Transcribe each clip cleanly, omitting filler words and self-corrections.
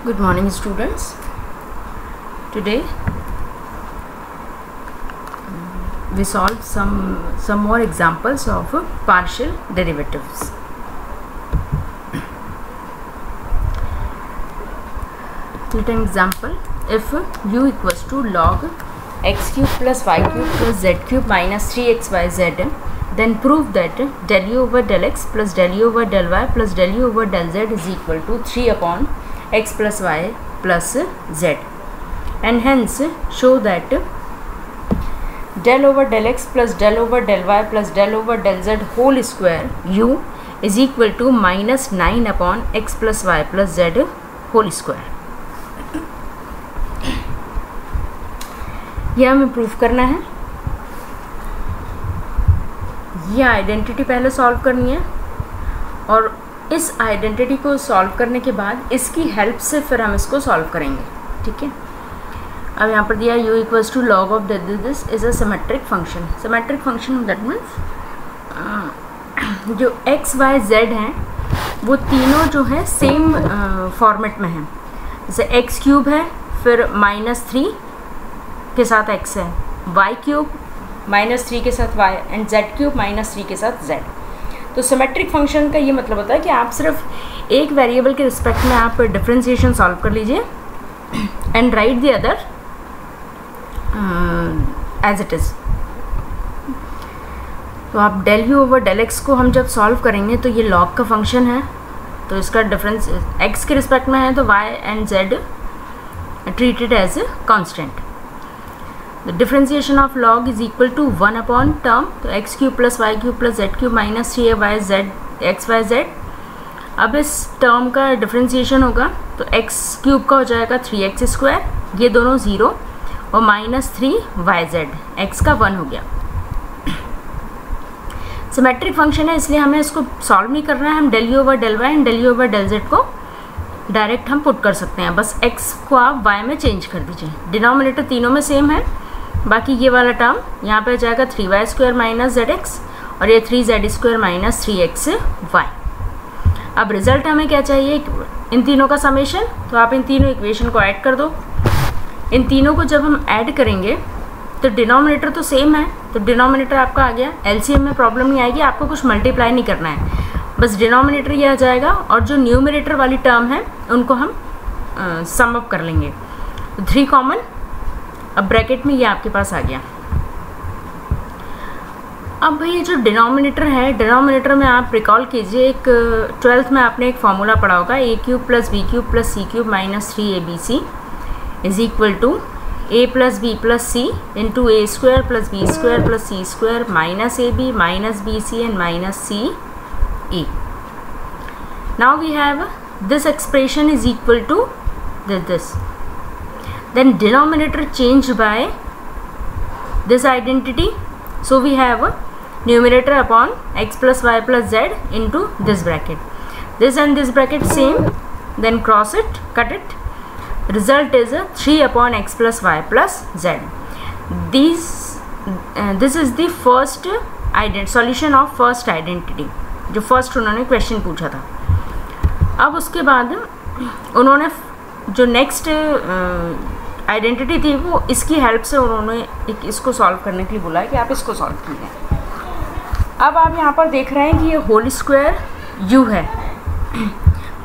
Good morning, students. Today we solve some more examples of partial derivatives. Let an example: if u equals to log x cube plus y cube plus z cube minus 3xyz, then prove that del u over del x plus del u over del y plus del u over del z is equal to 3 upon x plus y plus z, and hence show that del over del x plus del over del y plus del over del z whole square u is equal to minus 9 upon x plus y plus z whole square. यह हमें proof करना है. यह identity पहले solve करनी है और इस आइडेंटिटी को सॉल्व करने के बाद इसकी हेल्प से फिर हम इसको सॉल्व करेंगे. ठीक है. अब यहाँ पर दिया u equals to log of this is a symmetric function. Symmetric function that means जो x y z हैं वो तीनों जो है सेम फॉर्मेट में हैं. जैसे x क्यूब है, फिर -3 के साथ x है, y क्यूब -3 के साथ y एंड z क्यूब -3 के साथ z. तो सिमेट्रिक फंक्शन का ये मतलब होता है कि आप सिर्फ एक वेरिएबल के रिस्पेक्ट में आप डिफरेंशिएशन सॉल्व कर लीजिए and write the other as it is. तो आप del U over del X को हम जब सॉल्व करेंगे तो ये लॉग का फंक्शन है, तो इसका डिफरेंस x के रिस्पेक्ट में है, तो y and z treated as a constant. The differentiation of log is equal to 1 upon term, तो x cube plus Y cube plus Z cube minus 3y X Y Z. अब इस term का differentiation होगा तो x cube का हो जाएगा 3x square, ये दोनों 0 और -3yz, x का 1 हो गया. सिमेट्रिक फंक्शन है इसलिए हमें इसको सॉल्व नहीं करना है. हम del U over del Y and del U over del Z को डायरेक्ट हम पुट कर सकते हैं. बस x को आप y में चेंज कर दीजिए. डिनोमिनेटर तीनों में सेम है, बाकी ये वाला टर्म यहाँ पे जाएगा 3y square minus Z x और ये 3z स्क्वायर माइनस 3xy. अब रिजल्ट हमें क्या चाहिए? इन तीनों का समेशन. तो आप इन तीनों इक्वेशन को ऐड कर दो. इन तीनों को जब हम ऐड करेंगे तो डिनोमिनेटर तो सेम है, तो डिनोमिनेटर आपका आ गया. एलसीएम में प्रॉब्लम नहीं आएगी, आपको कुछ मल्टीप्लाई नहीं करना है, बस डिनोमिनेटर ये आ जाएगा और जो न्यूमरेटर वाली टर्म है उनको हम सम अप कर लेंगे. तो 3 कॉमन. अब ब्रैकेट में ये आपके पास आ गया. अब भाई ये जो डिनोमिनेटर है, डिनोमिनेटर में आप रिकॉल कीजिए, एक 12th में आपने एक फॉर्मूला पढ़ा होगा, a cube plus b cube plus c cube minus 3abc is equal to a plus b plus c into a square plus b square plus c square minus a b minus b c and minus c a. Now we have this expression is equal to this. Then denominator changed by this identity. So we have numerator upon x plus y plus z into this bracket. This and this bracket same. Then cross it, cut it. Result is 3 upon x plus y plus z. This is the first solution of first identity, जो first उन्होंने question पूछा था. अब उसके बाद उन्होंने जो next identity थी वो इसकी हेल्प से उन्होंने इसको सॉल्व करने के लिए बोला है कि आप इसको सॉल्व कीजिए. अब आप यहाँ पर देख रहे हैं कि ये होल स्क्वायर u है,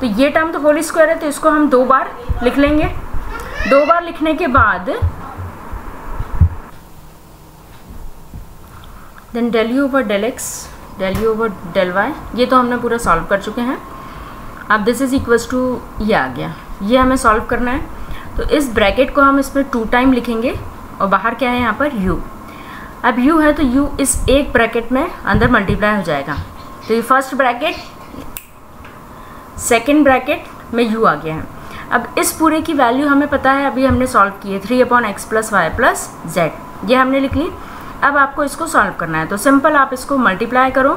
तो ये टर्म तो होल स्क्वायर है, तो इसको हम 2 बार लिख लेंगे. 2 बार लिखने के बाद then del U over del X del U over del Y, ये तो हमने पूरा सॉल्व कर चुके हैं. अब दिस इज इक्वल्स टू ये आ गया, ये हमें सॉल्व करना है. तो इस ब्रैकेट को हम इसमें 2 टाइम लिखेंगे और बाहर क्या है यहाँ पर u. अब u है तो u इस एक ब्रैकेट में अंदर मल्टीप्लाई हो जाएगा. तो ये फर्स्ट ब्रैकेट, सेकेंड ब्रैकेट में u आ गया है. अब इस पूरे की वैल्यू हमें पता है, अभी हमने सॉल्व की है 3 upon X plus Y plus Z, ये हमने लिख ली. अब आपको इसको सॉल्व करना है, तो सिंपल आप इसको मल्टीप्लाई करो.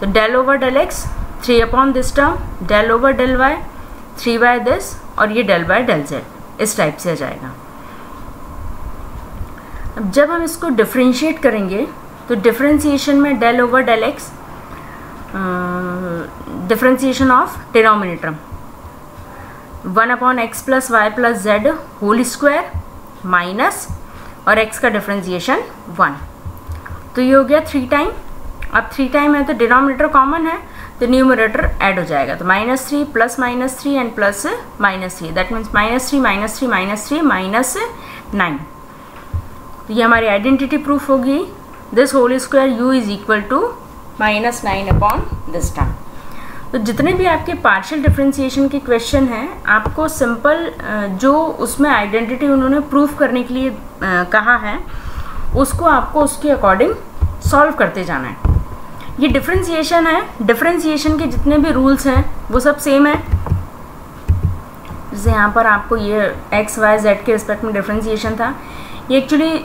तो del over del X 3 upon this term, del over del Y 3 by this और ये डेल बाय डेल जेड, इस टाइप से आ जाएगा. अब जब हम इसको डिफरेंशिएट करेंगे तो डिफरेंशिएशन में del over del X differentiation of denominator, 1/x + y + z whole square minus और x का डिफरेंशिएशन 1, तो ये हो गया 3 टाइम। अब 3 टाइम है तो डिनोमिनेटर कॉमन है तो न्यूमरेटर ऐड हो जाएगा, तो -3 + -3 एंड प्लस -3, दैट मीन्स -3 -3 -3 -9। तो ये हमारी आइडेंटिटी प्रूफ होगी, this whole square u is equal to -9/this term. तो जितने भी आपके पार्शियल डिफरेंशिएशन के क्वेश्चन हैं, आपको सिंपल जो उसमें आइडेंटिटी उन्होंने प्रूफ करने के लिए कहा है, उसको आपको उसके अकॉर्डिंग सॉल्व करते जाना है। ये डिफरेंशिएशन है, डिफरेंशिएशन के जितने भी रूल्स हैं वो सब सेम है। जैसे यहाँ पर आपको ये x y z के रिस्पेक्ट में डिफरेंशिएशन था, ये एक्चुअली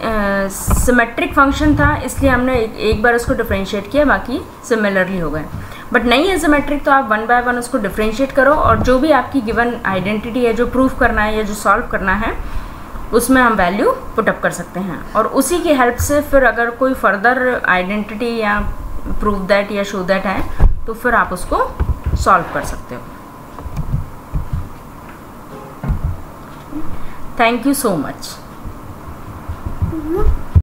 सिमेट्रिक फंक्शन था, इसलिए हमने एक बार उसको डिफरेंशिएट किया, बाकी सिमिलरली हो गए। बट नहीं है सिमेट्रिक तो आप 1 बाय 1 उसको डिफरेंशिएट करो, और जो भी आपकी गिवन आइडेंटिटी है जो प्रूफ करना है या जो सॉल्व करना है, उसमें हम वैल्यू पुटअप कर सकते हैं, और उसी की हेल्प से फिर अगर कोई फर्दर आइडेंटिटी या प्रूव दैट या शो दैट है तो फिर आप उसको सॉल्व कर सकते हो। Thank you so much.